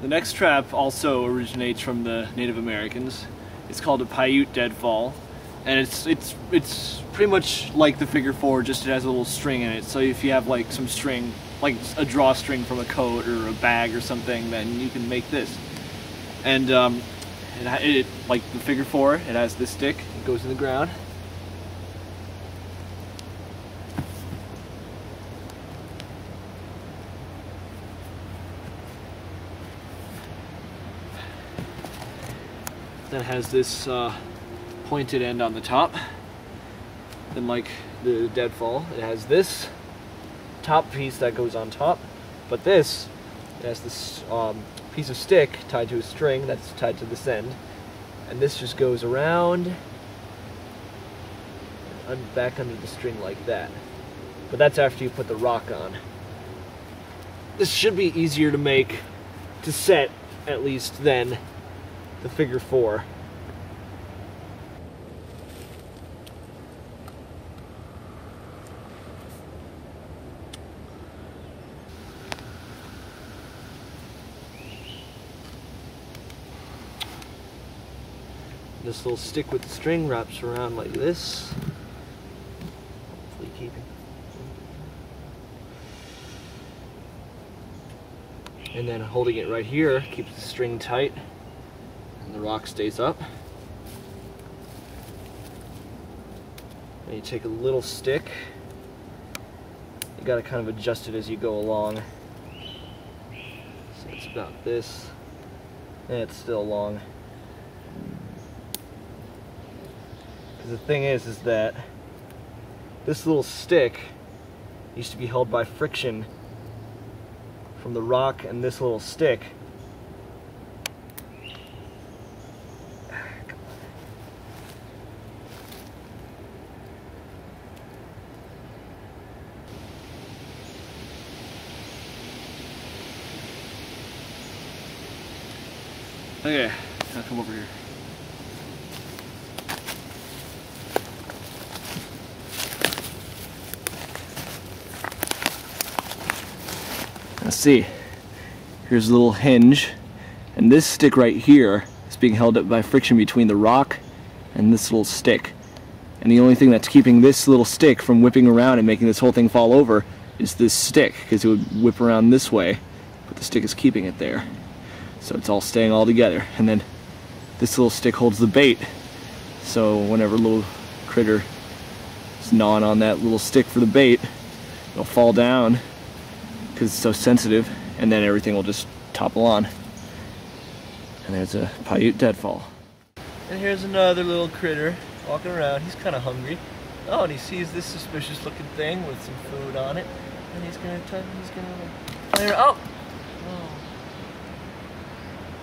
The next trap also originates from the Native Americans. It's called a Paiute Deadfall, and it's pretty much like the figure four, just it has a little string in it. So if you have like some string, like a drawstring from a coat or a bag or something, then you can make this. And it like the figure four, it has this stick. It goes in the ground. Then has this pointed end on the top. Then, like the Deadfall, it has this top piece that goes on top, but this, it has this piece of stick tied to a string that's tied to this end, and this just goes around and back under the string like that. But that's after you put the rock on. This should be easier to make, to set at least, than the figure four. This little stick with the string wraps around like this. Hopefully keeping. And then holding it right here keeps the string tight. And the rock stays up. And you take a little stick. You gotta kind of adjust it as you go along. So it's about this. And it's still long. Because the thing is that this little stick used to be held by friction from the rock and this little stick. Okay, now come over here. Now see, here's a little hinge, and this stick right here is being held up by friction between the rock and this little stick. And the only thing that's keeping this little stick from whipping around and making this whole thing fall over is this stick, because it would whip around this way, but the stick is keeping it there. So it's all staying all together. And then this little stick holds the bait. So whenever a little critter is gnawing on that little stick for the bait, it'll fall down because it's so sensitive, and then everything will just topple on. And there's a Paiute Deadfall. And here's another little critter walking around. He's kind of hungry. Oh, and he sees this suspicious looking thing with some food on it, and he's gonna clear. Oh!